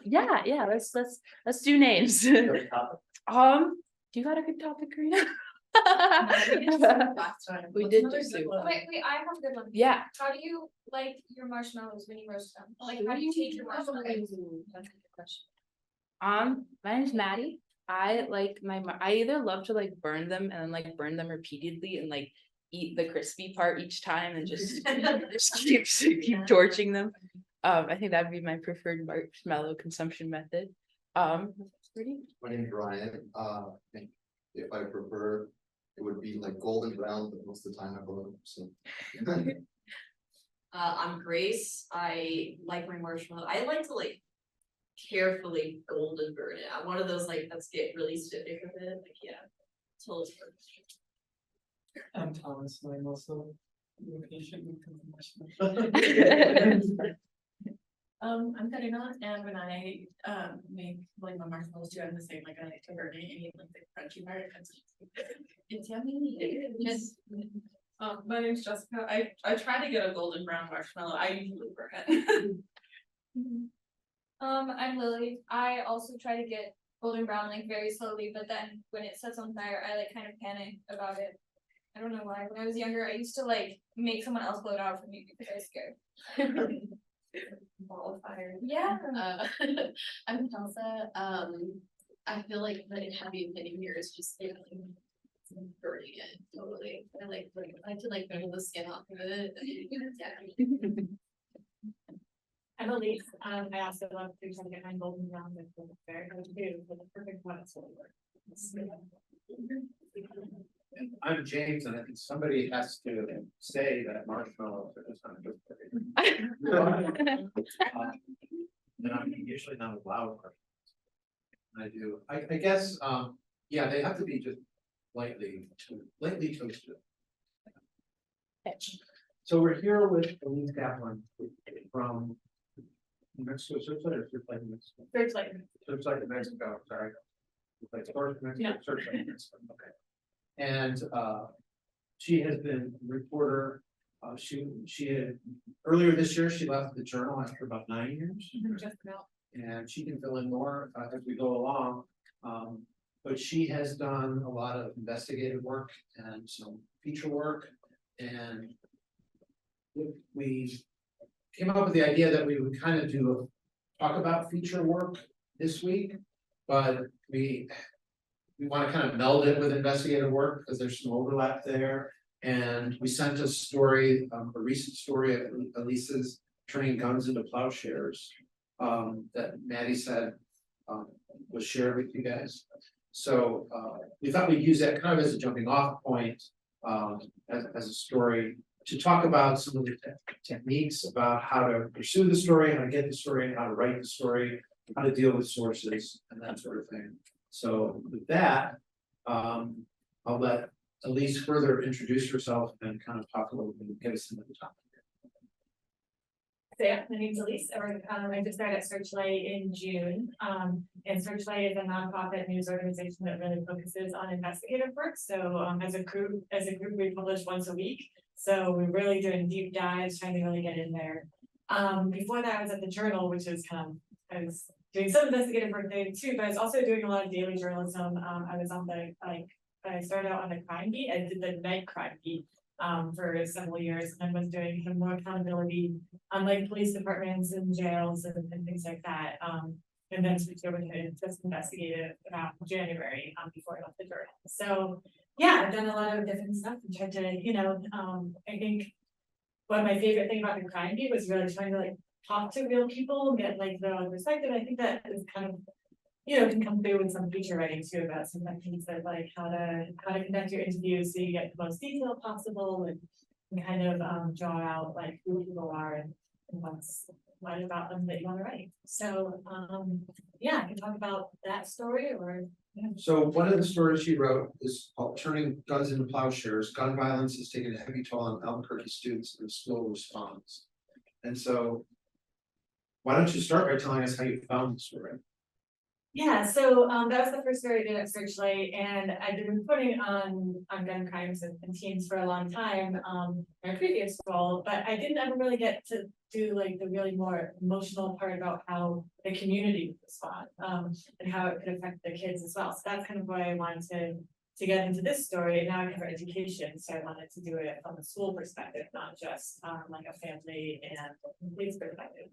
Yeah, let's do names. Do you got a good topic, Karina? We did do two. Wait, I have a good one. Yeah. How do you like your marshmallows when you roast them? Like, how do you take your marshmallows? That's a good question. My name's Maddie. I either love to like burn them and then like burn them repeatedly and like eat the crispy part each time and just keep torching them. I think that'd be my preferred marshmallow consumption method. Pretty. My name's Ryan. If I prefer, it would be like golden brown, but most of the time I love them. So. I'm Grace. I like my marshmallow. I like to like carefully golden burn it. I'm one of those like let's get really specific with it. Like till it's perfect. I'm Thomas. I'm also patient with I'm Karina, and when I make like my marshmallows too, I'm the same. Like I like to burn it and eat like the crunchy part. It's yummy. Yes. My name's Jessica. I try to get a golden brown marshmallow. I usually burn it. I'm Lily. I also try to get golden brown like very slowly, but then when it sets on fire, I like kind of panic about it. I don't know why. When I was younger, I used to like make someone else blow it out for me because I was scared. Ball of fire. Yeah. I'm Elsa. I feel like the heavy thing here is just like burning it totally. I like to like burn the skin off of it. Yeah. I'm Elise. I also love to try to get my golden brown with the very good too for the perfect one. I'm James, and I think somebody has to say that marshmallows are just not good. And I'm usually not allowed marshmallows. I guess, yeah, they have to be just lightly toasted. So we're here with Elise Kaplan from Mexico, Searchlight or Searchlight in Mexico? Searchlight in Mexico, sorry. Like Searchlight in Mexico, okay. And she has been a reporter. She had earlier this year she left the Journal after about 9 years. Just about. And she can fill in more as we go along. But she has done a lot of investigative work and some feature work. And we came up with the idea that we would kind of talk about feature work this week, but we want to kind of meld it with investigative work because there's some overlap there. And we sent a story, a recent story of Elise's turning guns into plowshares that Maddie said was shared with you guys. So we thought we'd use that kind of as a jumping off point as a story to talk about some of the techniques about how to pursue the story, how to get the story, how to write the story, how to deal with sources and that sort of thing. So with that, I'll let Elise further introduce herself and kind of talk a little bit, get us into the topic. So yeah, my name's Elise. I just started at Searchlight in June. And Searchlight is a nonprofit news organization that really focuses on investigative work. So as a group, we publish once a week. So we're really doing deep dives, trying to really get in there. Before that, I was at the Journal, which is I was doing some investigative work there too, but I was also doing a lot of daily journalism. I was on I started out on the crime beat. I did the night crime beat for several years, and I was doing some more accountability on like police departments and jails and things like that. And then switched over to just investigative about January before I left the Journal. So yeah, I've done a lot of different stuff and tried to, I think one of my favorite thing about the crime beat was really trying to like talk to real people, get like their own perspective. I think that is kind of, can come through with some feature writing too about some techniques that like how to conduct your interviews so you get the most detail possible and kind of draw out like who people are and what's about them that you want to write. So yeah, I can talk about that story or So one of the stories she wrote is called Turning Guns into Plowshares. Gun violence has taken a heavy toll on Albuquerque students and the school response. And so why don't you start by telling us how you found the story? Yeah, so that was the first story I did at Searchlight, and I've been reporting on gun crimes and teens for a long time, my previous role, but I didn't ever really get to do like the really more emotional part about how the community would respond, and how it could affect the kids as well. So that's kind of why I wanted to get into this story. And now I cover education, so I wanted to do it from a school perspective, not just like a family and police perspective.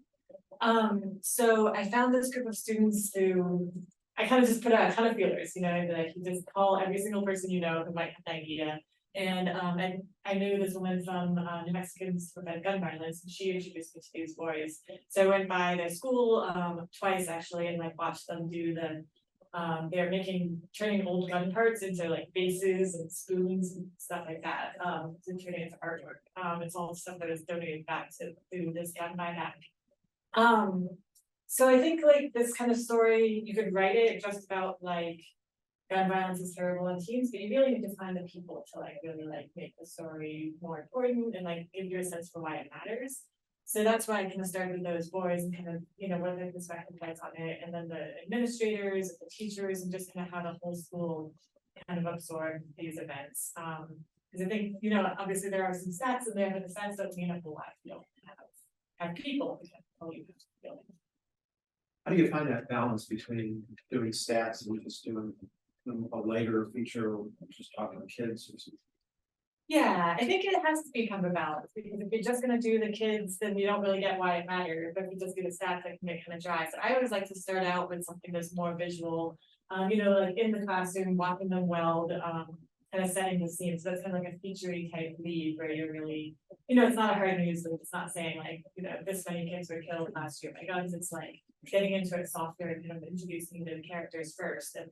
So I found this group of students who I kind of just put out a ton of feelers, you know, like you just call every single person you know who might have an idea. And I knew this woman from New Mexicans to Prevent Gun Violence, and she introduced me to these boys. So I went by their school twice actually, and like watched them do the they're turning old gun parts into like bases and spoons and stuff like that. And turning it into artwork. It's all stuff that is donated back to this gun buyback. So I think like this kind of story, you could write it just about like gun violence is terrible in teens, but you really need to find the people to like really like make the story more important and like give you a sense for why it matters. So that's why I kind of started with those boys and kind of, you know, what their perspective was on it, and then the administrators, the teachers, and just kind of how the whole school kind of absorbed these events. Because I think, you know, obviously there are some stats in there, but the stats don't mean a whole lot. You don't have people who can tell you feelings. How do you find that balance between doing stats and just doing a later feature, just talking to kids or something? Yeah, I think it has to be kind of a balance, because if you're just gonna do the kids, then you don't really get why it matters, but if you just do the stats, that can get kind of dry. So I always like to start out with something that's more visual, you know, like in the classroom, watching them weld, kind of setting the scene. So that's kind of like a featurey type lead where you're really, you know, it's not a hard news, but it's not saying like, you know, this many kids were killed last year by guns. It's like getting into it softer and kind of introducing the characters first, and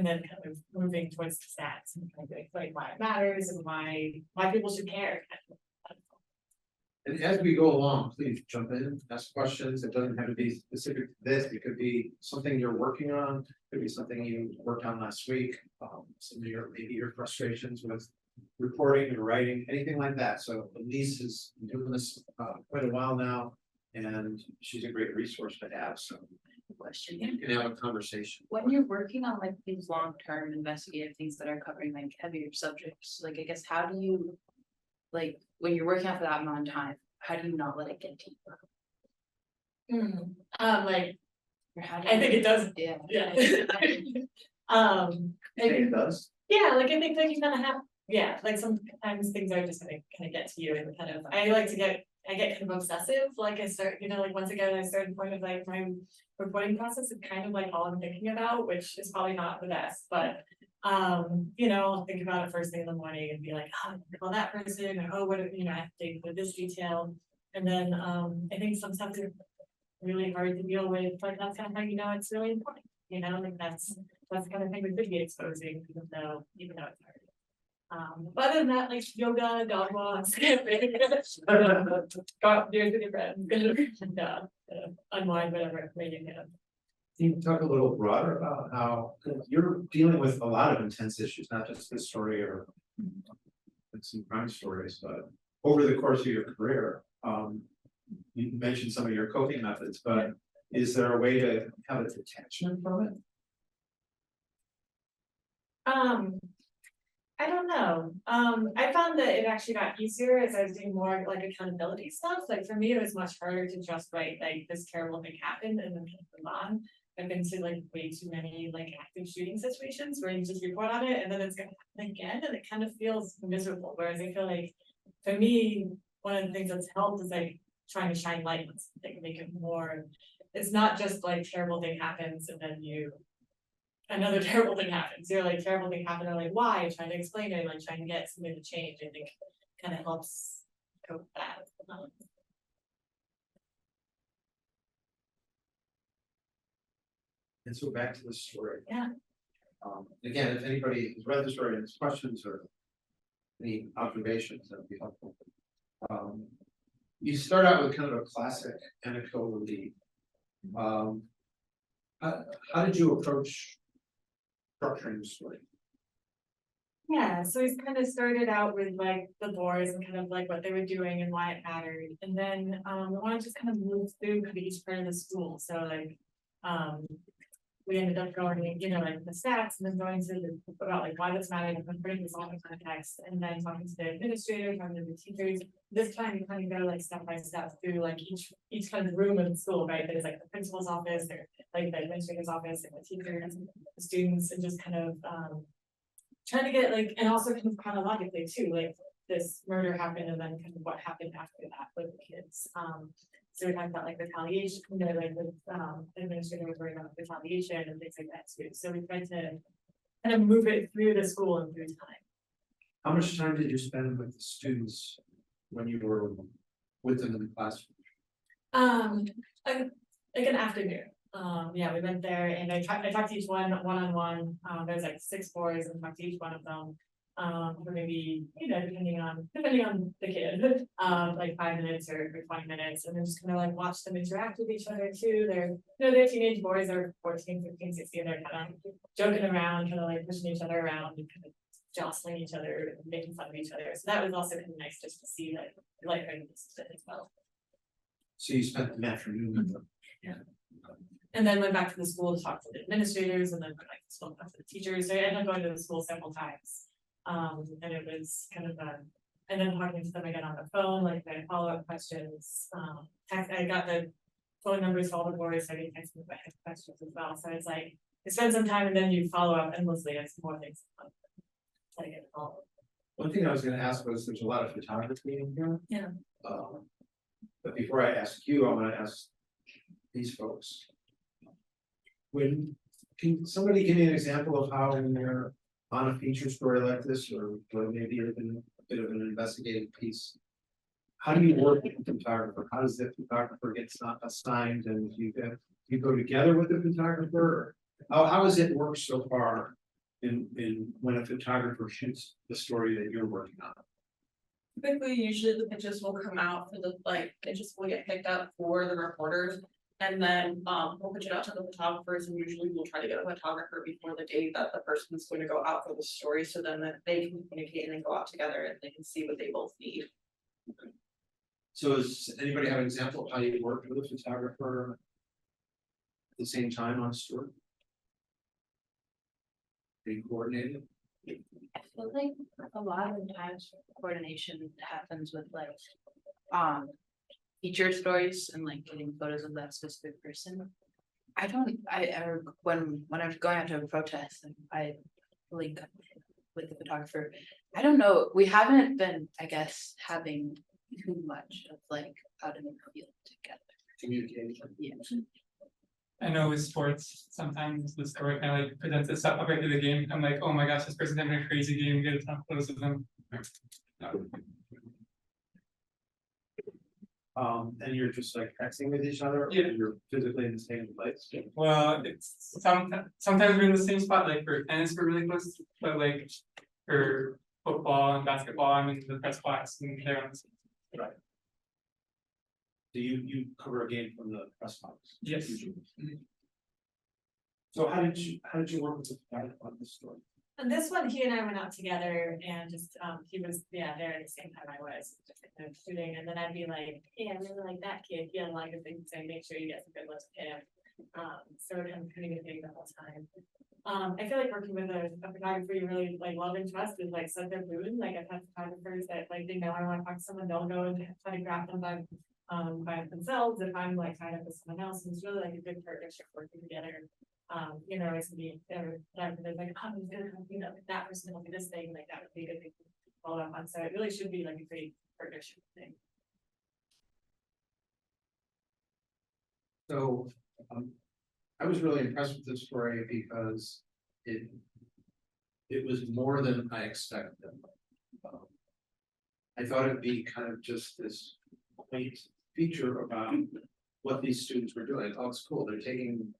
then kind of moving towards the stats and kind of explain why it matters and why people should care. And as we go along, please jump in, ask questions. It doesn't have to be specific to this. It could be something you're working on. It could be something you worked on last week. Some of maybe your frustrations with reporting and writing, anything like that. So Elise has been doing this quite a while now, and she's a great resource to have. So Question. you can have a conversation. When you're working on like these long-term investigative things that are covering like heavier subjects, like I guess how do you, like, when you're working on for that amount of time, how do you not let it get to you? Like, Or how do I you- think it does, Yeah. yeah. It does. Yeah, like I think like you kind of have, yeah, like sometimes things are just gonna kind of get to you and kind of, I get kind of obsessive, like I start, you know, like once again, I started point of like my reporting process is kind of like all I'm thinking about, which is probably not the best, but you know, I'll think about it first thing in the morning and be like, oh, call that person, or oh, what, you know, I have to think with this detail. And then I think some stuff is really hard to deal with, but that's kind of how you know it's really important, you know, like that's the kind of thing we could be exposing, even though it's hard. But other than that, like yoga, dog walks, camping, go out there with your friends, and unwind, whatever, maybe, yeah. Can you talk a little broader about how you're dealing with a lot of intense issues, not just this story or some crime stories, but over the course of your career, you mentioned some of your coping methods, but is there a way to have a detachment from it? I don't know. I found that it actually got easier as I was doing more like accountability stuff. Like for me, it was much harder to just write like this terrible thing happened and then move on. I've been to like way too many like active shooting situations where you just report on it and then it's gonna happen again, and it kind of feels miserable. Whereas I feel like for me, one of the things that's helped is like trying to shine light on something, make it more. It's not just like terrible thing happens and then another terrible thing happens. You're like terrible thing happened, or like why? Trying to explain it, like trying to get something to change. I think kind of helps cope with that. And so back to the story. Yeah. Again, if anybody has read the story and has questions or any observations, that would be helpful. You start out with kind of a classic anecdotal lead. How did you approach structuring the story? Yeah, so he's kind of started out with like the boys and kind of like what they were doing and why it mattered. And then we want to just kind of move through kind of each part of the school. So like we ended up going, you know, like the stats and then going to about like why this mattered and putting this all in context and then talking to the administrator, talking to the teachers. This time you kind of go like step by step through like each kind of room of the school, right? There's like the principal's office, or like the administrator's office, and the teachers and the students, and just kind of trying to get like, and also kind of chronologically too, like this murder happened and then kind of what happened after that with the kids. So we talked about like retaliation, you know, like the administrator was worried about retaliation and things like that too. So we tried to kind of move it through the school and through time. How much time did you spend with the students when you were with them in the classroom? Like an afternoon. Yeah, we went there and I talked to each one-on-one. There's like 6 boys and talked to each one of them. For maybe, you know, depending on the kid, like 5 minutes or 20 minutes, and then just kind of like watch them interact with each other too. They're teenage boys, they're 14, 15, 16, they're kind of joking around, kind of like pushing each other around and kind of jostling each other and making fun of each other. So that was also kind of nice just to see like as well. So you spent the afternoon with them? Yeah. And then went back to the school to talk to the administrators, and then went back to school to talk to the teachers. So I ended up going to the school several times. And it was kind of and then talking to them again on the phone, like I had follow-up questions. I got the phone numbers for all the boys, so I didn't text them if I had questions as well. So it's like you spend some time and then you follow up endlessly. It's more things. Try to get it all. One thing I was gonna ask was, there's a lot of photography in here. Yeah. But before I ask you, I wanna ask these folks. Can somebody give me an example of how when you're on a feature story like this, or maybe even a bit of an investigative piece, how do you work with the photographer? How does the photographer get assigned, and you go together with the photographer? Or how has it worked so far in when a photographer shoots the story that you're working on? Typically, usually the pitches will come out for the, like, pitches will get picked up for the reporters. And then we'll pitch it out to the photographers, and usually we'll try to get a photographer before the day that the person's going to go out for the story, so then that they can communicate and then go out together and they can see what they both need. So does anybody have an example of how you worked with a photographer at the same time on a story? Being coordinated? I feel like a lot of the times coordination happens with like feature stories and like getting photos of that specific person. When I was going out to a protest and I link up with the photographer, I don't know, we haven't been, I guess, having too much of like out in the field together. Communication. Yeah. I know with sports, sometimes the story kind of like presents itself up after the game. I'm like, oh my gosh, this person's having a crazy game, get a ton of photos of them. And you're just like texting with each other? Yeah. Or you're physically in the same place? Well, it's sometimes we're in the same spot, like for tennis, we're really close, but like for football and basketball, I'm in the press box and they're on the same. Right. So you cover a game from the press box? Yes. Mhm. So how did you work with the photographer on this story? And this one, he and I went out together and just, he was, there at the same time I was, just kind of shooting, and then I'd be like, yeah, I really like that kid, yeah, like a thing, saying, make sure you get some good looks at him. So we're kind of putting a thing the whole time. I feel like working with a photographer you really like love and trust is like such a boon. Like I've had photographers that like they know I want to talk to someone, they'll go and try to grab them by themselves if I'm like tied up with someone else. And it's really like a good partnership working together. You know, it's gonna be there's like, oh, you know, that person will do this thing, like that would be a good thing to follow up on. So it really should be like a great partnership thing. So I was really impressed with this story because it was more than I expected. I thought it'd be kind of just this quaint feature about what these students were doing. Oh, it's cool. They're taking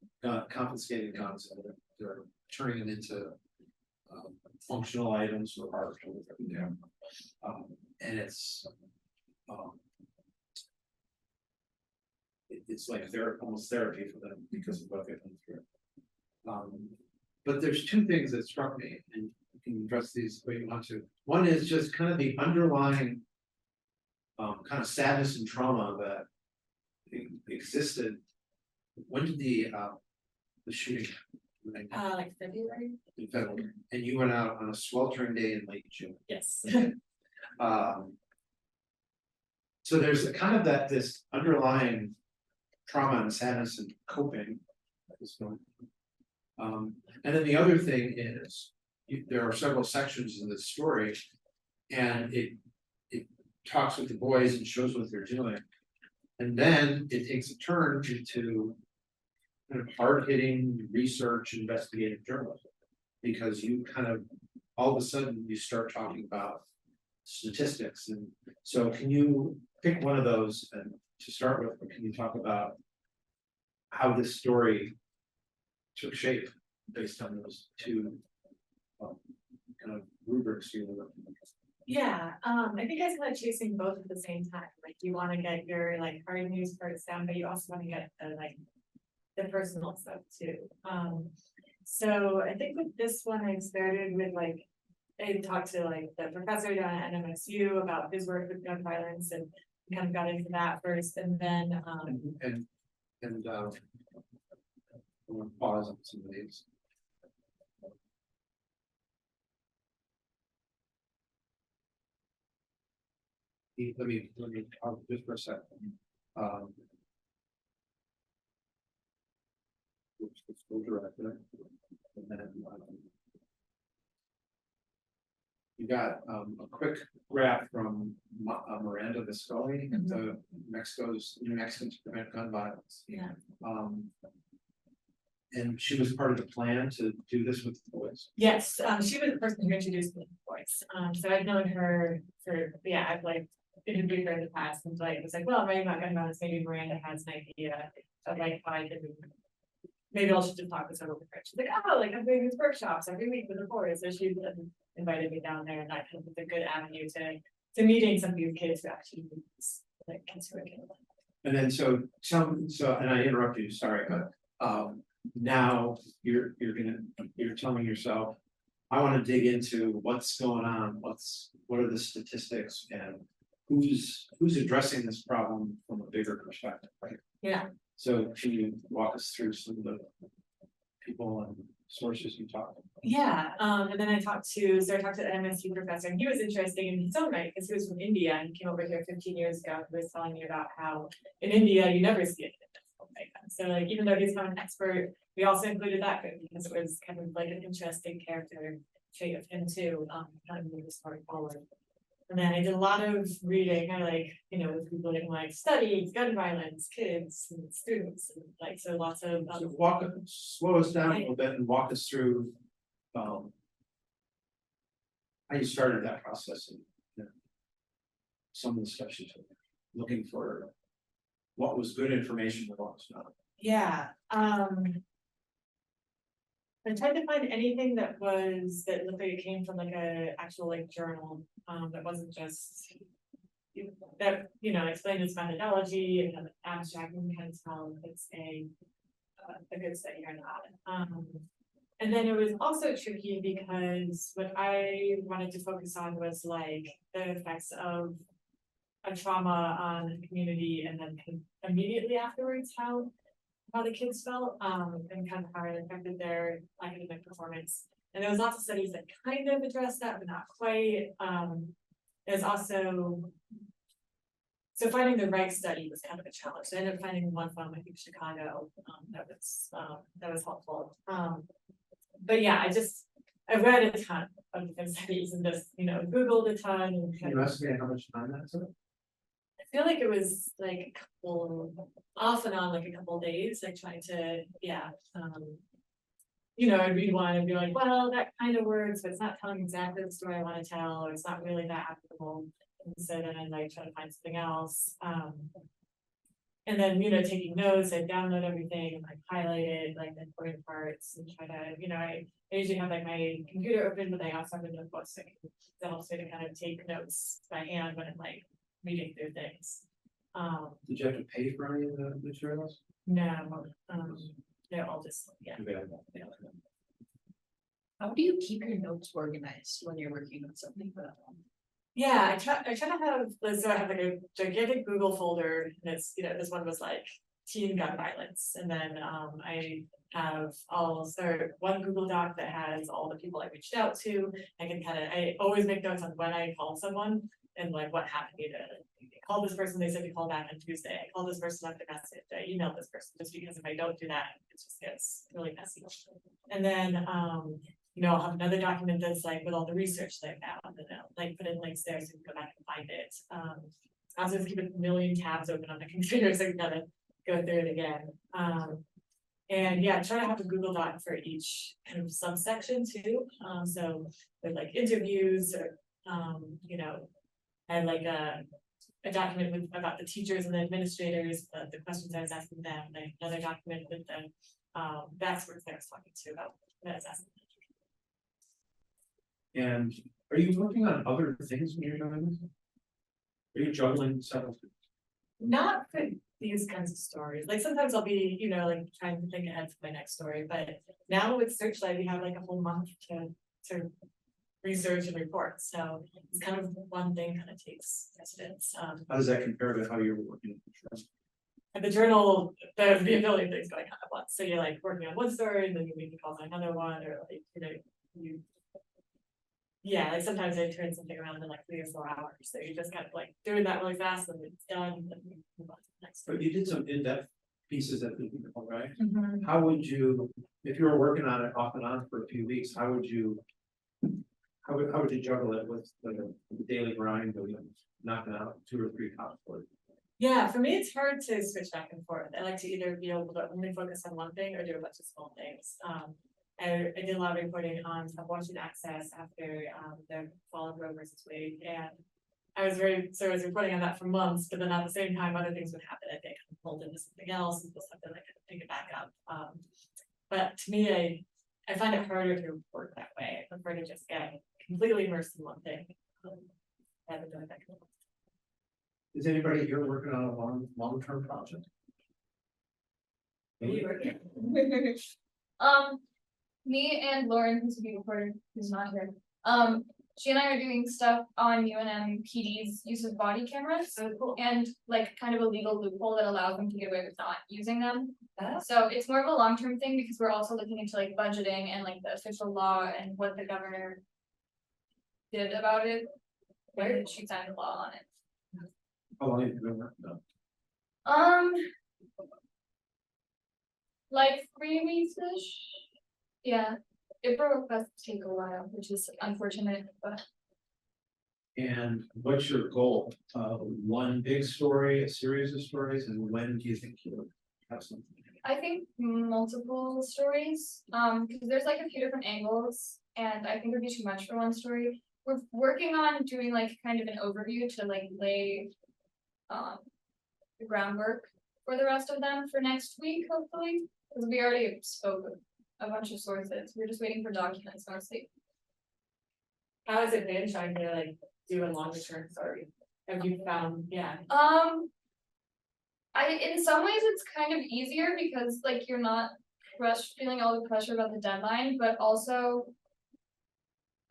confiscated guns and they're turning them into functional items or art or whatever. And it's like almost therapy for them because of what they've been through. But there's two things that struck me, and you can address these the way you want to. One is just kind of the underlying kind of sadness and trauma that existed. When did the shooting happen? Like February? in February, and you went out on a sweltering day in late June. Yes. So there's a kind of this underlying trauma and sadness and coping that is going on. And then the other thing is, there are several sections in this story, and it talks with the boys and shows what they're doing. And then it takes a turn into kind of hard-hitting research, investigative journalism. Because you kind of, all of a sudden, you start talking about statistics. And so can you pick one of those and to start with, or can you talk about how this story took shape based on those two kind of rubrics you were looking at? Yeah, I think I was kind of chasing both at the same time, like you wanna get your like hard news parts down, but you also wanna get the like the personal stuff too. So I think with this one, I started with like, I talked to like the professor down at NMSU about his work with gun violence and kind of got into that first, and then And I'm gonna pause on some of these. Let me just for a second. Let's go director. And then, you got a quick graph from Miranda Viscovi at the New Mexicans Prevent Gun Violence. Yeah. And she was part of the plan to do this with the boys. yes, she was the person who introduced me to the voice. So I've known her for, yeah, I've like interviewed her in the past, and like it was like, well, I'm writing about gun violence, maybe Miranda has an idea of like how I can. Maybe I'll just talk with her over there. She's like, oh, like I'm doing these workshops every week with the boys. So she invited me down there, and that kind of was a good avenue to meeting some of these kids who actually like kids who are getting. And then and I interrupted you, sorry, but now you're telling yourself, I want to dig into what's going on, what are the statistics, and who's addressing this problem from a bigger perspective, right? Yeah. So can you walk us through some of the people and sources you talked about? Yeah, and then I talked to an MSU professor, and he was interesting in his own right, because he was from India and came over here 15 years ago. He was telling me about how in India you never see it like that. So like even though he's not an expert, we also included that group because it was kind of like an interesting character trait of him too, kind of move the story forward. And then I did a lot of reading. I like, was Googling like studies, gun violence, kids, and students, and like so lots of So slow us down a little bit and walk us through how you started that process and some of the steps you took, looking for what was good information and what was not. Yeah. I tried to find anything that looked like it came from like a actual like journal, that wasn't just that, explained its methodology and kind of abstract and kind of tell if it's a good study or not. And then it was also tricky because what I wanted to focus on was like the effects of a trauma on the community, and then immediately afterwards how the kids felt, and kind of how it affected their academic performance. And there was lots of studies that kind of addressed that, but not quite. There's also, so finding the right study was kind of a challenge. So I ended up finding one from, I think, Chicago, that was helpful. But yeah, I read a ton of different studies and just, Googled a ton. And Can you estimate how much time that took? I feel like it was like a couple, off and on, like a couple of days, like trying to, I'd read one and be like, well, that kind of works, but it's not telling exactly the story I want to tell, or it's not really that applicable. And so then I like try to find something else. And then, taking notes, I download everything and like highlight it, like the important parts, and try to, I usually have like my computer open, but I also have a notebook that helps me to kind of take notes by hand when I'm like reading through things. Did you have to pay for any of the materials? No, they're all just, Available. How do you keep your notes organized when you're working on something for that long? Yeah, I try to have, so I have like a gigantic Google folder, and it's, this one was like teen gun violence, and then I'll start one Google Doc that has all the people I reached out to. I always make notes on when I call someone and like what happened. I called this person, they said to call back on Tuesday. I called this person, left a message, I emailed this person, just because if I don't do that, it just gets really messy. And then I'll have another document that's like with all the research that I found, and I'll like put in links there so you can go back and find it. I also just keep a million tabs open on the computer, so I gotta go through it again. And yeah, try to have a Google Doc for each kind of subsection too. So with like interviews or, and like a document about the teachers and the administrators, the questions I was asking them, like another document with the that's what I was talking to about that I was asking. And are you working on other things when you're doing this? Are you juggling several things? Not for these kinds of stories. Like sometimes I'll be, like trying to think ahead for my next story, but now with Searchlight, we have like a whole month to research and report. So it's kind of one thing kind of takes precedence. How does that compare to how you're working? At the journal, there's the ability of things going on at once. So you're like working on one story and then you make a call on another one, or like, like sometimes I turn something around in like 3 or 4 hours. So you just kind of like doing that really fast and it's done. And then you move on to the next. But you did some in-depth pieces at the people, right? Mhm. How would you, if you were working on it off and on for a few weeks, how would you juggle it with the daily grind of knocking out 2 or 3 cops for it? Yeah, for me, it's hard to switch back and forth. I like to either be able to only focus on one thing or do a bunch of small things. I did a lot of reporting on Washington Access after the fall of Roe versus Wade, and I was reporting on that for months, but then at the same time, other things would happen. I think I pulled into something else and just have to like pick it back up. But to me, I find it harder to work that way. I prefer to just get completely immersed in one thing. Rather than that. Is anybody here working on a long-term project? Me and Lauren, who's a be reporter, who's not here. She and I are doing stuff on UNM PD's use of body cameras. So cool. And like kind of a legal loophole that allows them to get away with not using them. So it's more of a long-term thing because we're also looking into like budgeting and like the official law and what the governor did about it. Where she signed the law on it. How long have you been working on it? Like 3 weeks-ish. Yeah. April requests take a while, which is unfortunate, but And what's your goal? One big story, a series of stories, and when do you think you'll have something? I think multiple stories, because there's like a few different angles, and I think it'd be too much for one story. We're working on doing like kind of an overview to like lay the groundwork for the rest of them for next week, hopefully, because we already spoke with a bunch of sources. We're just waiting for documents mostly. How has it been trying to like do a longer term story? Have you found, yeah? In some ways it's kind of easier because like you're not feeling all the pressure about the deadline, but also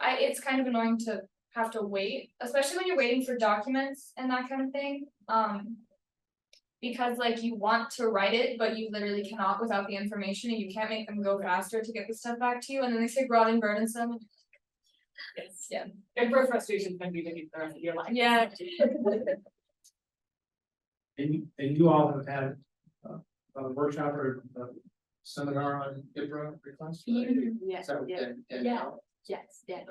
it's kind of annoying to have to wait, especially when you're waiting for documents and that kind of thing. Because like you want to write it, but you literally cannot without the information, and you can't make them go faster to get the stuff back to you, and then they say broad and burdensome. Yes. Yeah. And for frustration can be the rest of your life. Yeah. And you all have had a workshop or a seminar on IBRA requests? Right? Yeah, So, yeah, and yeah. Yes, yeah.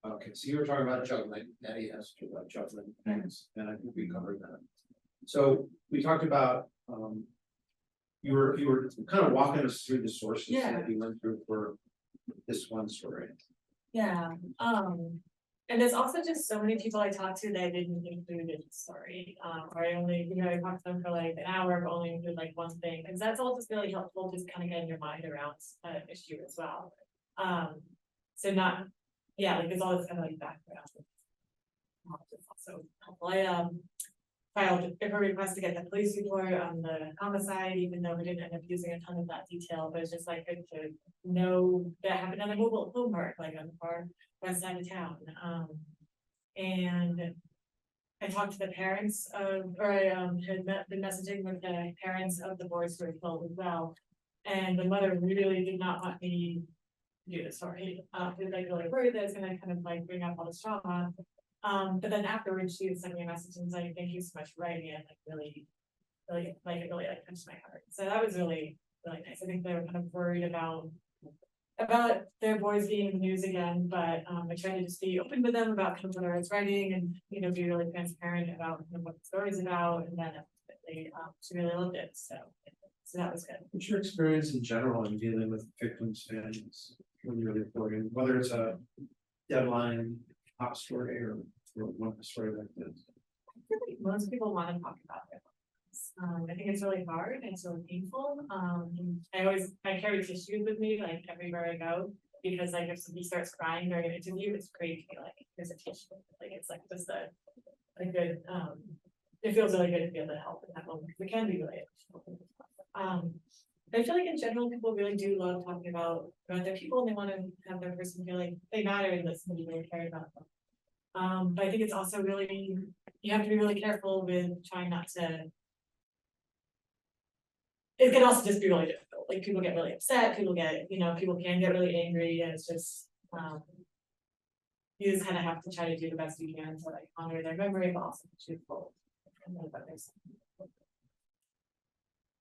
Okay, so you were talking about juggling, Nettie asked you about juggling things, and I think we covered that. So we talked about, you were kind of walking us through the sources that you went through for this one story. Yeah, and there's also just so many people I talked to that I didn't include in the story, or I only, I talked to them for like an hour, but only include like one thing, because that's all just really helpful, just kind of getting your mind around an issue as well. So not, like there's all this kind of like background. It's also helpful. I filed a request to get the police report on the homicide, even though we didn't end up using a ton of that detail, but it's just like good to know that happened on a mobile home park, like on the far west side of town. And I talked to the parents of, or I had been messaging with the parents of the boys who were killed as well. And the mother really did not want me to do the story, she was like really worried that it's gonna kind of like bring up all this trauma. But then afterwards, she sent me a message and was like, thank you so much for writing it, like really, it really like touched my heart. So that was really, really nice. I think they were kind of worried about their boys being in the news again, but I tried to just be open with them about kind of what I was writing and, you know, be really transparent about kind of what the story's about, and then they she really loved it, so that was good. What's your experience in general in dealing with victims' families when you're reporting, whether it's a deadline, top story, or one story like this? I feel like most people want to talk about it. I think it's really hard and it's really painful. I carry tissues with me like everywhere I go, because like if somebody starts crying during an interview, it's great to be like, here's a tissue. Like it's like just a good it feels really good to be able to help in that moment, because it can be really I feel like in general people really do love talking about their people, and they want to have their person feel like they matter and that somebody really cared about them. But I think it's also really, you have to be really careful with trying not to. It can also just be really difficult. Like people get really upset, people can get really angry, and it's just you just kind of have to try to do the best you can to like honor their memory, but also be truthful.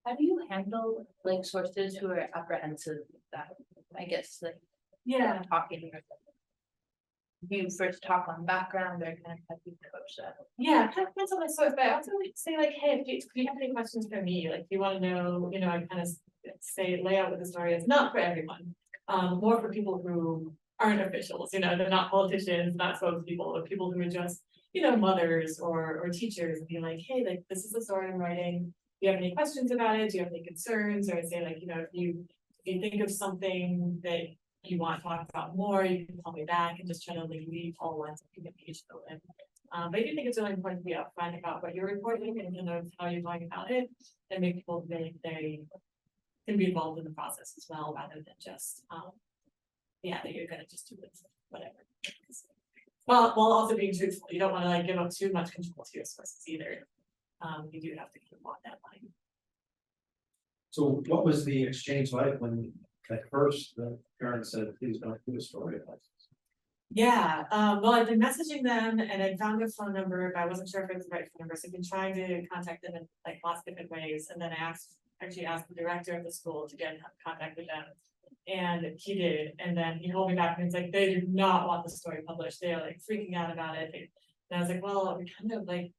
How do you handle like sources who are apprehensive that, I guess, like Yeah. talking? Do you first talk on background, or kind of how do you approach that? Yeah, kind of depends on my source, but I also like to say like, hey, do you have any questions for me? Like, do you want to know, I kind of lay out what the story is, not for everyone. More for people who aren't officials, they're not politicians, not spokespeople, but people who are just, mothers or teachers, and be like, hey, like this is the story I'm writing. Do you have any questions about it? Do you have any concerns? Or I'd say like, if you think of something that you want to talk about more, you can call me back, and just try to like leave all lines of communication open. But I do think it's really important to be upfront about what you're reporting and kind of how you're going about it, and make people feel like they can be involved in the process as well, rather than just that you're gonna just do this, whatever. Well, while also being truthful, you don't want to like give up too much control to your sources either. You do have to keep on that line. So what was the exchange like when at first the parent said, please don't do a story like this? Yeah, well, I've been messaging them and I found their phone number, but I wasn't sure if it was the right phone number, so I've been trying to contact them in like lots of different ways, and then I actually asked the director of the school to get in contact with them. And he did, and then he told me back and it's like, they do not want the story published, they're like freaking out about it. And I was like, well, we kind of like,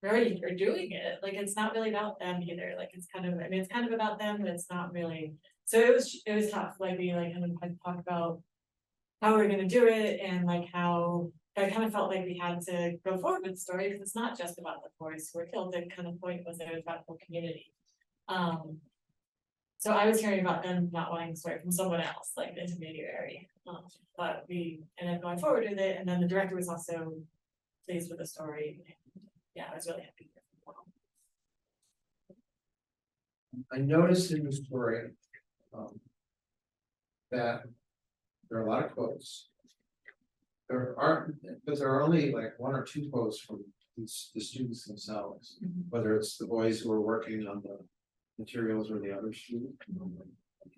we already are doing it, like it's not really about them either, like it's kind of, it's kind of about them, but it's not really. So it was tough, like we like kind of had to talk about how we're gonna do it, and like how I kind of felt like we had to go forward with the story, because it's not just about the boys who were killed. The kind of point was that it was about the whole community. So I was hearing about them not wanting the story from someone else, like the intermediary. But we ended up going forward with it, and then the director was also pleased with the story. Yeah, I was really happy. I noticed in the story that there are a lot of quotes. There are only like one or two quotes from the students themselves, whether it's the boys who are working on the materials or the other students. Can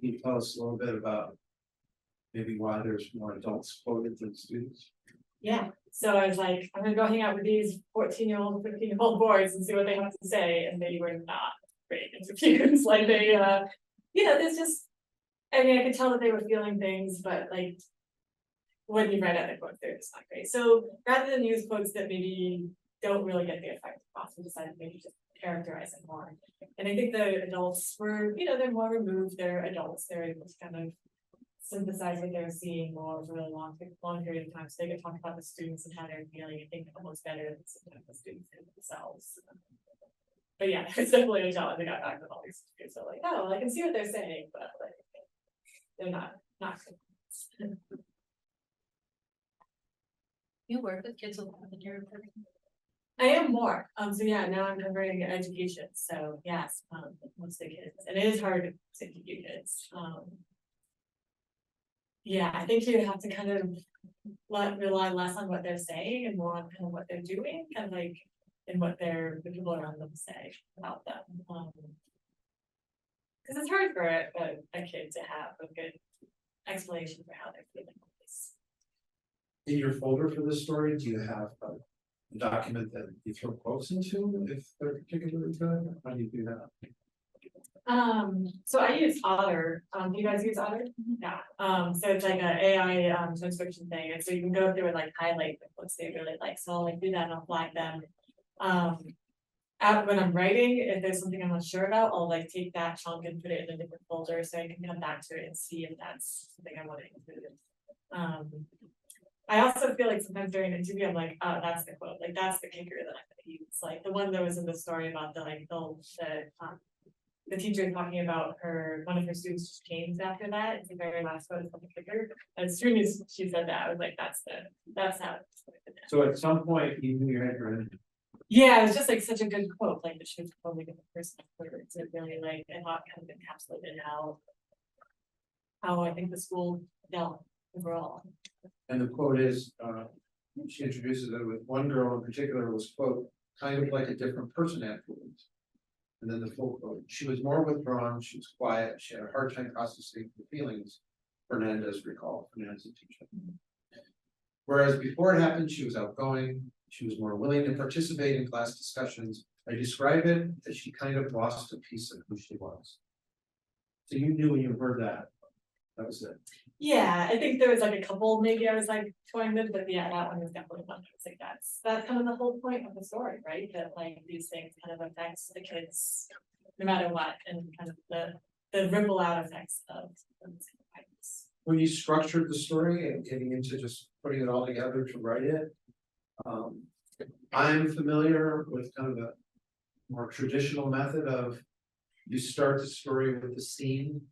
you tell us a little bit about maybe why there's more adults quoted than students? Yeah, so I was like, I'm gonna go hang out with these 14-year-old, 15-year-old boys and see what they have to say, and they were not great interviews. Like they, there's just, I mean, I could tell that they were feeling things, but like when you read out the quotes, they're just not great. So rather than use quotes that maybe don't really get the effect of we decided maybe just characterize it more. And I think the adults were, they're more removed, they're adults, they're able to kind of synthesize what they're seeing more over a long period of time, so they can talk about the students and how they're feeling. I think almost better than sometimes the students do themselves. But yeah, it's definitely a challenge. I got back with all these students, so like, oh, I can see what they're saying, but like they're not good. You work with kids a lot in your reporting? I am more. So yeah, now I'm covering education. So yes, mostly kids, and it is hard to keep kids. Yeah, I think you have to kind of rely less on what they're saying and more on kind of what they're doing, and like in what the people around them say about them. Cause it's hard for a kid to have a good explanation for how they're feeling. In your folder for this story, do you have a document that you throw quotes into if they're particularly good? How do you do that? So I use Otter. Do you guys use Otter? Yeah. So it's like a AI transcription thing, and so you can go through and like highlight the quotes they really like. So I'll like do that and I'll flag them. When I'm writing, if there's something I'm not sure about, I'll like take that chunk and put it in a different folder so I can come back to it and see if that's something I want to include. I also feel like sometimes during an interview, I'm like, oh, that's the quote, like that's the kicker that I'm gonna use. Like the one that was in the story about the teacher talking about one of her students just changed after that. It's the very last quote is the kicker. As soon as she said that, I was like, that's how it's going to be. So at some point you knew you had your own. Yeah, it was just like such a good quote, like that she was probably the person to really like, I thought kind of encapsulated how I think the school dealt overall. And the quote is, she introduces it with one girl in particular was, quote, kind of like a different person afterwards. And then the full quote, she was more withdrawn, she was quiet, she had a hard time processing the feelings, Fernandez recalled, Fernandez teacher. Whereas before it happened, she was outgoing, she was more willing to participate in class discussions. I describe it as she kind of lost a piece of who she was. So you knew when you heard that. That was it. Yeah, I think there was like a couple, maybe I was like toying with, but yeah, that one was definitely one. I was like, that's kind of the whole point of the story, right? That like these things kind of affects the kids no matter what, and kind of the ripple out effects of things. When you structured the story and getting into just putting it all together to write it, I'm familiar with kind of a more traditional method of you start the story with the scene,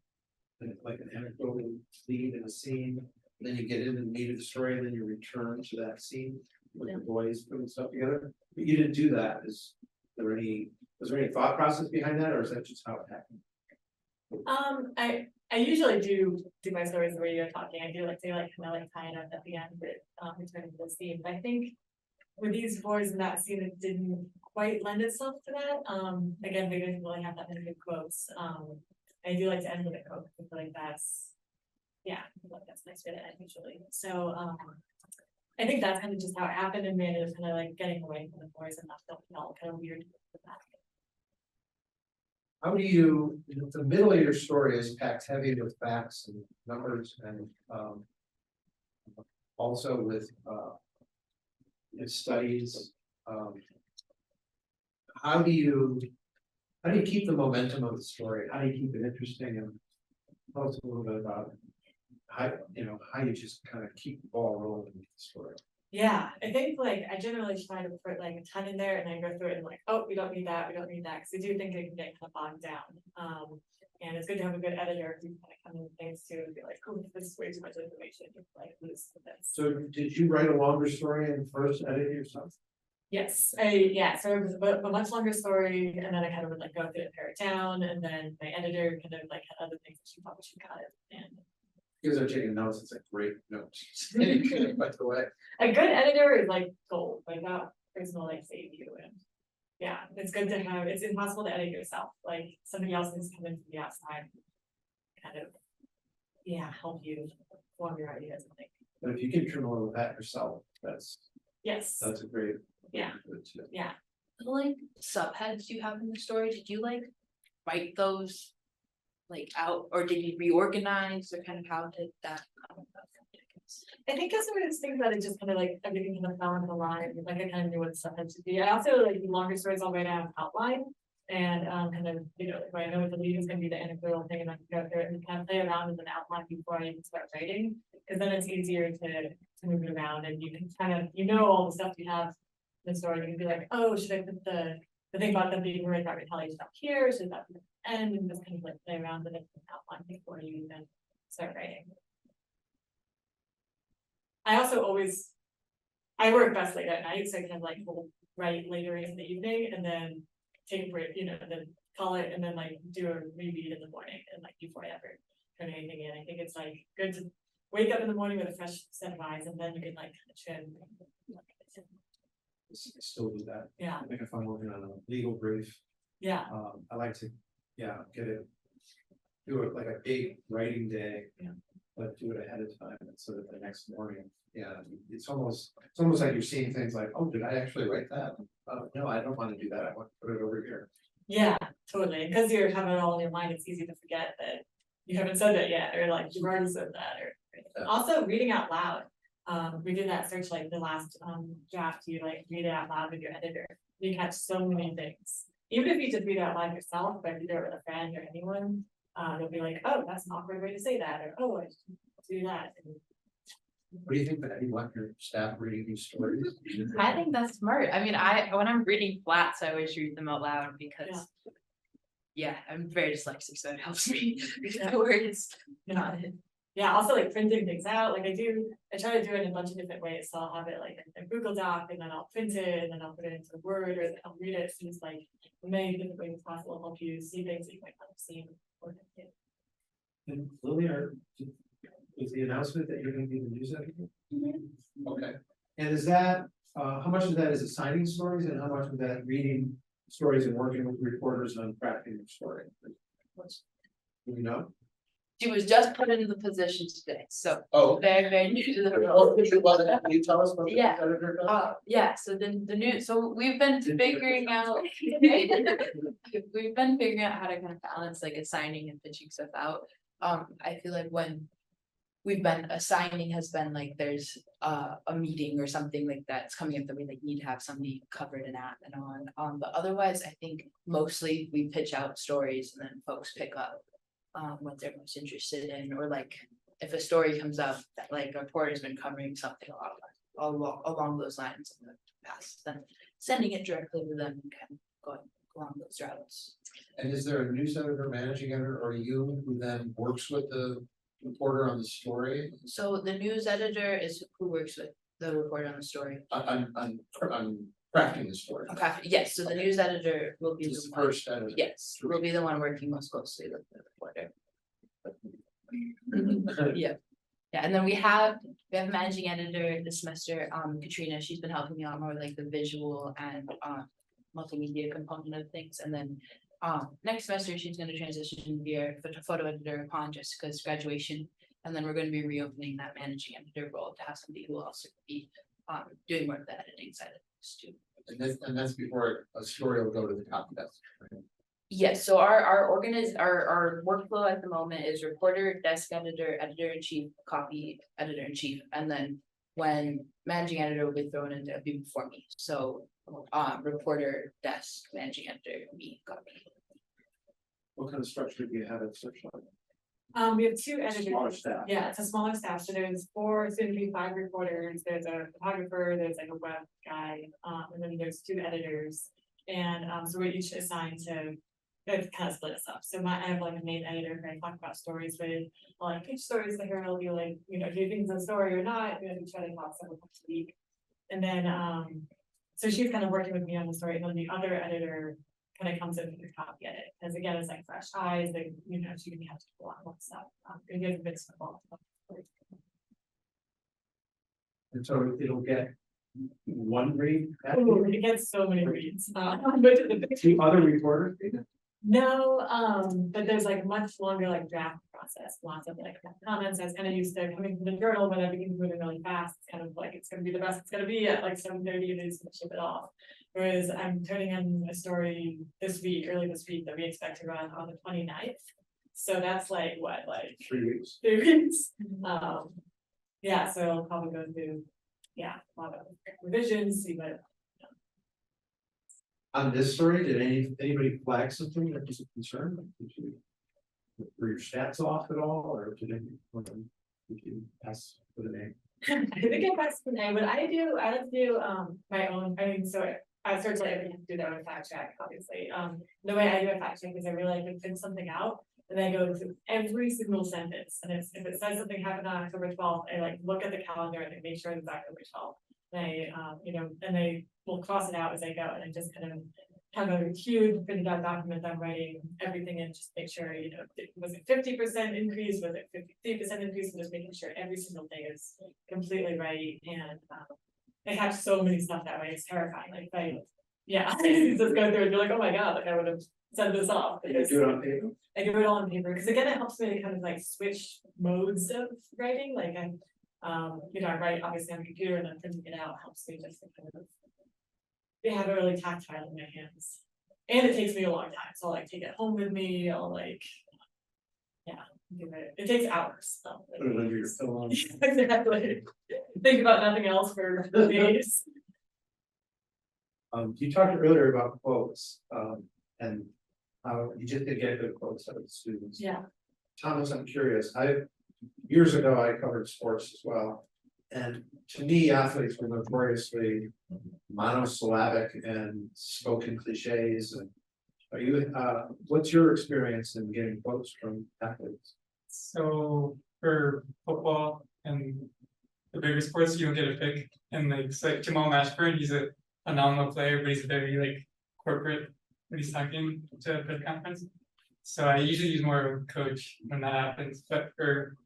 like an anecdotal lead in a scene, then you get into the meat of the story, and then you return to that scene with the boys putting stuff together. But you didn't do that. Was there any thought process behind that, or is that just how it happened? I usually do my stories the way you're talking. I do like to like kind of like tie it up at the end, but returning to the scene. But I think with these boys in that scene, it didn't quite lend itself to that. Again, they didn't really have that many good quotes. I do like to end with a quote. I feel like that's a nice way to end usually. So I think that's kind of just how it happened, and man, it was kind of like getting away from the boys, and that felt kind of weird with that. How do you, the middle of your story is packed heavy with facts and numbers and also with studies. How do you keep the momentum of the story? How do you keep it interesting? And tell us a little bit about how you just kind of keep the ball rolling with the story. Yeah, I think like I generally try to put like a ton in there, and I go through it and like, oh, we don't need that, because I do think it can get kind of bogged down. And it's good to have a good editor who kind of come in things too and be like, oh, this is way too much information, like lose this. So did you write a longer story and first edit it yourself? Yes, so it was a much longer story, and then I kind of would like go through and pare it down, and then my editor kind of like had other things that she thought she got it, and You guys are taking notes, it's like great notes. By the way. a good editor is like gold, like that person will like save you, and yeah, it's good to have, it's impossible to edit yourself, like somebody else needs to come in from the outside, kind of, help you form your ideas, I think. But if you can trim a little of that yourself, that's a great. Yeah. Yeah. The, like subheads you have in the story, did you like write those like out, or did you reorganize, or kind of how did that come about? I think that's one of those things that it just kind of like everything kind of fell into line, like I kind of knew what stuff had to be. I also like longer stories I'll write out an outline, and kind of if I know what the lead is going to be, the anecdotal thing, and I can go through it and kind of play around with an outline before I even start writing, because then it's easier to move it around, and you can kind of all the stuff you have in the story. You can be like, oh, should I put the thing about them being worried about retaliation up here? Should that be at the end? And just kind of like play around with it and outline before you even start writing. I also I work best late at night, so I can like write later in the evening and then take a break, and then call it, and then like do a reread in the morning, and like before I ever turn anything in. I think it's like good to wake up in the morning with a fresh set of eyes, and then you can like kind of trim. Still do that. Yeah. I think if I'm working on a legal brief, Yeah, I like to, get it. Do it like a big writing day. Yeah. But do it ahead of time, so that the next morning, it's almost like you're seeing things like, oh, did I actually write that? No, I don't wanna do that, I want to put it over here. yeah, totally, because you're having it all in your mind, it's easy to forget that you haven't said that yet, or like you've already said that, or. Also, reading out loud, we did that search like the last draft, you like read it out loud with your editor, you catch so many things. Even if you just read it out loud yourself, but if you do it with a friend or anyone, they'll be like, oh, that's an awkward way to say that, or oh, I should do that. What do you think, that you want your staff reading these stories? I think that's smart. I mean, when I'm reading flats, I always read them out loud because. Yeah, I'm very dyslexic, so it helps me read the words. Yeah, also like printing things out, like I try to do it in a bunch of different ways, so I'll have it like in a Google Doc, and then I'll print it, and then I'll put it into Word, or I'll read it, so it's like many different ways possible, help you see things that you might not have seen. And Lily, was the announcement that you're gonna be the news editor? Okay, and is that, how much of that is assigning stories, and how much of that reading stories and working with reporters on crafting the story? Do you know? She was just put into the position today, so Oh. very, very new to the role. Can you tell us what the Yeah. editor does? Yeah, so the new, so we've been figuring out. We've been figuring out how to kind of balance like assigning and pitching stuff out. I feel like when we've been assigning has been like there's a meeting or something like that's coming up that we like need to have somebody covered an app and on. But otherwise, I think mostly we pitch out stories and then folks pick up what they're most interested in, or like if a story comes up that like a reporter's been covering something along those lines in the past, then sending it directly to them and kind of going along those routes. And is there a news editor, managing editor, or you who then works with the reporter on the story? So the news editor is who works with the reporter on the story. On crafting the story. Okay, yes, so the news editor will be This the one, first editor. yes, will be the one working most closely with the reporter. Yeah, and then we have a managing editor this semester, Katrina, she's been helping me out more with, like the visual and multimedia component of things, and then next semester she's gonna transition to be a photo editor upon Jessica's graduation, and then we're gonna be reopening that managing editor role to have somebody who will also be doing more of the editing side of things too. And that's before a story will go to the copy desk. Right? Yes, so our workflow at the moment is reporter, desk editor, editor-in-chief, copy editor-in-chief, and then when managing editor will be thrown in, it'll be before me, so reporter, desk, managing editor, me, copy. What kind of structure do you have at Searchlight? We have two editors. Smaller staff. Yeah, it's a smaller staff, so there's soon to be 5 reporters, there's a photographer, there's like a web guy, and then there's 2 editors. And so we're each assigned to kind of split us up. So I have like a main editor who I talk about stories with, I'll like pitch stories to her, I'll be like, do you think it's a story or not? We try to talk several times a week. And then so she's kind of working with me on the story, and then the other editor kind of comes in with the copy edit, because again, it's like fresh eyes, like, she can catch a lot more stuff. And get a bit of And so it'll get one read. it gets so many reads. But Two other reporters. no, but there's like much longer like draft process, lots of like comments. I was kind of used to coming from the journal when everything's moving really fast. It's kind of like it's gonna be the best it's gonna be at like 7:30 and it's gonna ship it off. Whereas I'm turning in a story early this week that we expect to run on the 29th. So that's like what, like 3 weeks. 3 weeks. Yeah, so I'll probably go through, a lot of revisions, see what. On this story, did anybody flag something that was a concern? Were your stats off at all, or did you pass with a name? I think I passed the name, but I like to do my own, so I certainly have to do that with fact check, obviously. The way I do a fact check is I really like to print something out, and then I go through every single sentence, and if it says something happened on October 12th, I like look at the calendar and I make sure it's October 12th. And I will cross it out as I go, and I just kind of have a huge printed out document I'm writing everything in, just make sure, was it 50% increase, was it 53% increase, and just making sure every single thing is completely right. And I catch so many stuff that way, it's terrifying, like, yeah, just go through and you're like, oh my god, like I would have sent this off. You do it on paper? I do it all on paper, because again, it helps me to kind of like switch modes of writing, like I write obviously on the computer and then printing it out helps me just to kind of. They have it really tactile in my hands, and it takes me a long time, so I'll like take it home with me, I'll like. Yeah, it takes hours, so. Put it under your pillow. Exactly, think about nothing else for days. You talked earlier about quotes, and how you just did get good quotes out of the students. Yeah. Thomas, I'm curious, years ago, I covered sports as well. And to me, athletes were notoriously monosyllabic and spoken cliches. And are you, what's your experience in getting quotes from athletes? So for football and the bigger sports, you don't get a pick. And like, it's like Jamal Mashburn, he's a phenomenal player, but he's very like corporate when he's talking to a press conference. So I usually use more of a coach when that happens. But for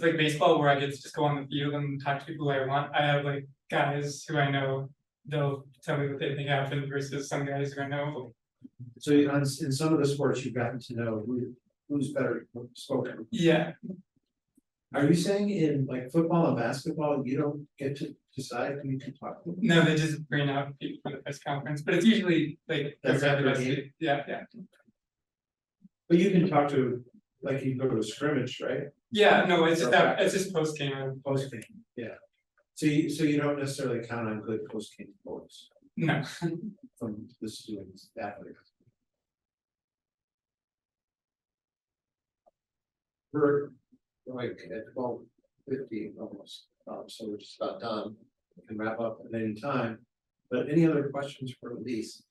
like baseball, where I get to just go on the field and talk to people who I want, I have like guys who I know, they'll tell me what they think happened versus some guys who I know. So in some of the sports, you've gotten to know who's better spoken. Yeah. Are you saying in like football and basketball, you don't get to decide who you can talk to? No, they just bring out people for the press conference, but it's usually like That's the after a best. game? Yeah. But you can talk to, like you go to a scrimmage, right? Yeah, no, it's just that, it's just post game. Post game, yeah. So you don't necessarily count on good post game quotes No. from the students, athletes. We're like at 12:50 almost, so we're just about done. We can wrap up at any time. But any other questions for Elise?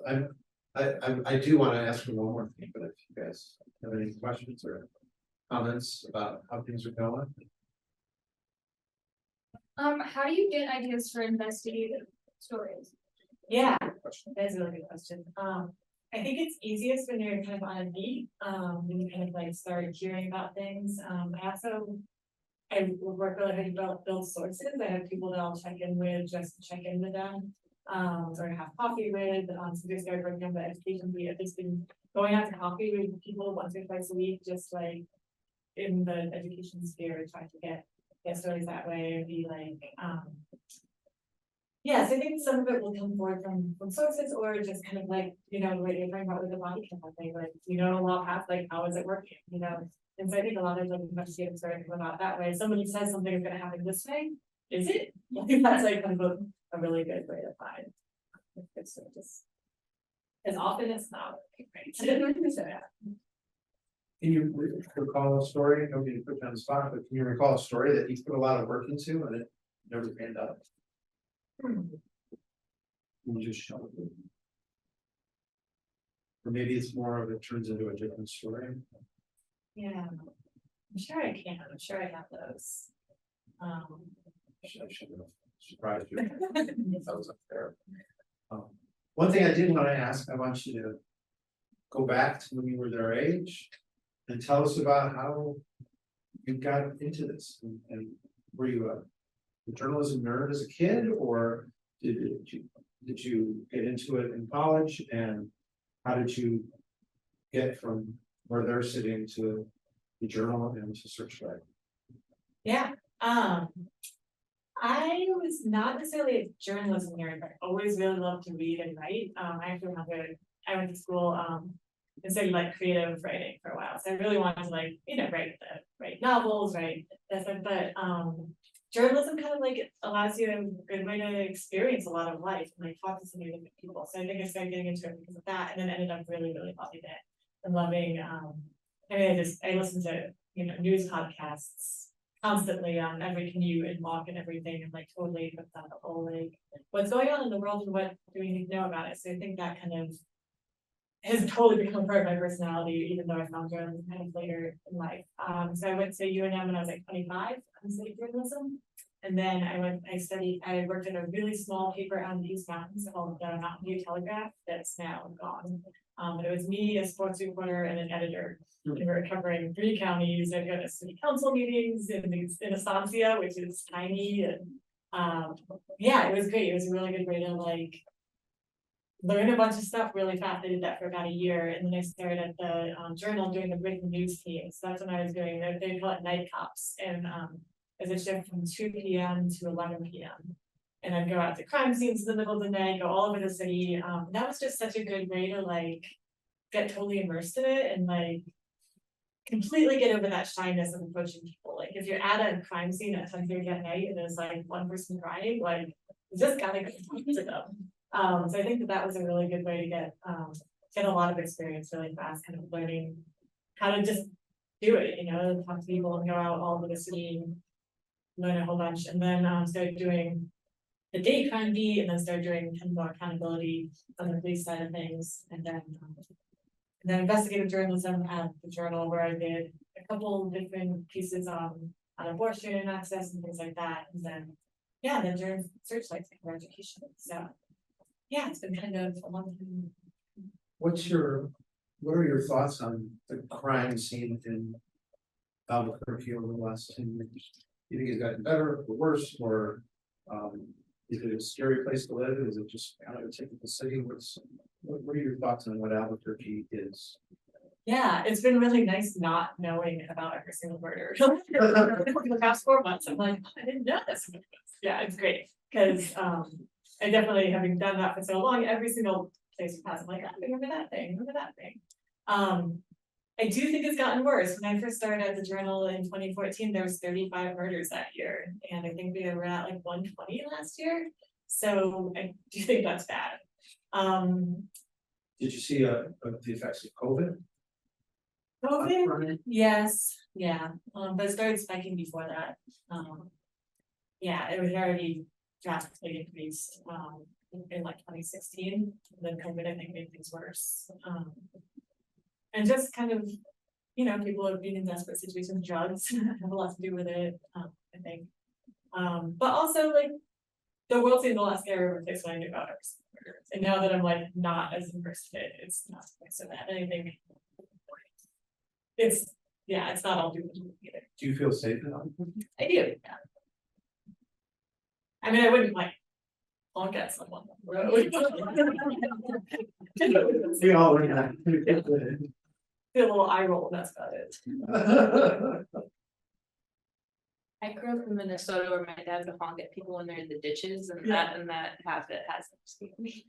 I do want to ask her one more thing, but if you guys have any questions or comments about how things are going. How do you get ideas for investigative stories? Yeah, that's a really good question. I think it's easiest when you're kind of on a beat, when you kind of like start hearing about things. I work really hard to build sources. I have people that I'll check in with, just to check in with them. Or have coffee with, so just started working on the education beat. I've just been going out to coffee with people once or twice a week, just like in the education sphere, trying to get stories that way, and be like, yeah, so I think some of it will come forward from sources, or just kind of like, what you're talking about with the body camera thing, like, a lot past, like, how is it working, and so I think a lot of like investigative stories come out that way. If somebody says something is gonna happen this way, is it? I think that's like kind of a really good way to find. It's just as often as not, right? So, yeah. Can you recall a story? I don't mean to put you on the spot, but can you recall a story that you put a lot of work into and it never panned out? You just show it. Or maybe it's more of it turns into a different story. Yeah, I'm sure I can. I'm sure I have those. I should have surprised you. That was unfair. One thing I did want to ask, I want you to go back to when you were their age and tell us about how you got into this. And were you a journalism nerd as a kid, or did you get into it in college? And how did you get from where they're sitting to the journal and to Searchlight? Yeah. I was not necessarily a journalism nerd, but I always really loved to read and write. I went to school and studied like creative writing for a while. So I really wanted to write novels, write that stuff. But journalism kind of like allows you a good way to experience a lot of life and like talk to so many different people. So I think I started getting into it because of that, and then ended up really, really loving it and loving. I listened to news podcasts constantly on every commute and walk and everything, and like totally hooked on the whole like what's going on in the world and what do we need to know about it. So I think that kind of has totally become part of my personality, even though I found journalism kind of later in life. So I went to UNM when I was like 25 and studied journalism. And then I worked in a really small paper out in the East Mountains called the Mountain View Telegraph that's now gone. But it was me, a sports reporter, and an editor. And we were covering 3 counties. I'd go to city council meetings in Estancia, which is tiny, and Yeah, it was great. It was a really good way to like learn a bunch of stuff really fast. I did that for about a year, and then I started at the journal doing the written news team. So that's when I was doing they call it night cops, and as a shift from 2 p.m. to 11 p.m. And I'd go out to crime scenes in the middle of the night, go all over the city. That was just such a good way to like get totally immersed in it and like completely get over that shyness of approaching people. Like if you're at a crime scene at 10:30 at night and there's like one person crying, like you just gotta go talk to them. So I think that was a really good way to get a lot of experience really fast, kind of learning how to just do it, you know, talk to people and go out all over the city, learn a whole bunch, and then started doing the date crime beat, and then started doing kind of more accountability on the police side of things, and then investigative journalism at the journal, where I did a couple different pieces on abortion and access and things like that, and then during Searchlight for education. So yeah, it's been kind of a long time. What are your thoughts on the crime scene in Albuquerque over the last 10 years? You think it's gotten better or worse, or is it a scary place to live? Is it just kind of a typical city? What are your thoughts on what Albuquerque is? Yeah, it's been really nice not knowing about every single murder. For the past 4 months, I'm like, I didn't know this. Yeah, it's great, because I definitely, having done that for so long, every single place we pass, I'm like, oh, remember that thing, remember that thing. I do think it's gotten worse. When I first started at the journal in 2014, there was 35 murders that year, and I think we were at like 120 last year. So I do think that's bad. Did you see the effects of COVID? COVID? Yes, yeah, but it started spiking before that. Yeah, it was already drastically increased in like 2016, and then COVID I think made things worse. And just kind of, you know, people have been in desperate situations, drugs have a lot to do with it, I think. But also like the world seemed a lot scarier of a place when I knew about it. And now that I'm like not as immersed in it, it's not quite so bad. And I think it's not all doom and gloom either. Do you feel safe now? I do, yeah. I mean, I wouldn't like honk at someone on the road. We all learn that. Feel a little eye roll, and that's about it. I grew up in Minnesota where my dad would honk at people when they're in the ditches, and that habit hasn't escaped me.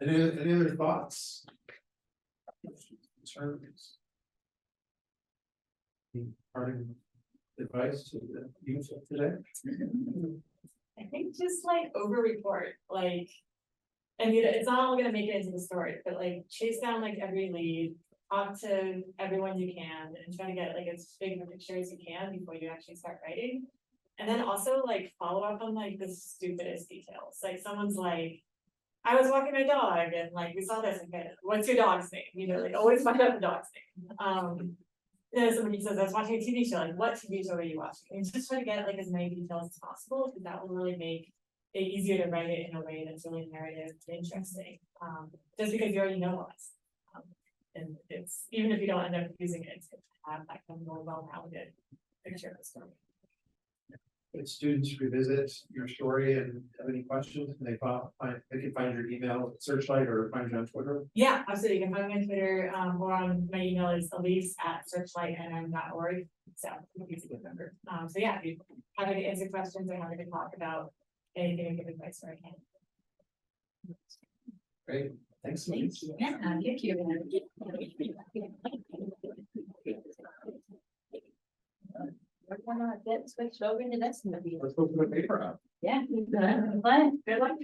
Any other thoughts? Concerns? Any parting advice to the youth of today? I think just like over report, like, and you know, it's not all gonna make it into the story, but like chase down like every lead, talk to everyone you can, and try to get like as big of a picture as you can before you actually start writing. And then also like follow up on like the stupidest details. Like someone's like, I was walking my dog and like we saw this, and what's your dog's name? You know, like always find out the dog's name. Then somebody says, I was watching a TV show, like what TV show are you watching? And just try to get like as many details as possible, because that will really make it easier to write it in a way that's really narrative and interesting. Just because you already know what's. And it's, even if you don't end up using it, it's good to have that kind of more well-rounded picture of the story. If students revisit your story and have any questions, they can find your email at Searchlight or find you on Twitter. Yeah, absolutely. You can find me on Twitter, or on my email is elise@searchlightnm.org. So easy to remember. So yeah, if you have any answer questions or have to talk about anything or give advice or I can. Great. Thanks so much. Yeah, thank you. We're gonna get switched over to this movie. Let's go put a paper out. Yeah. Good luck. Good luck.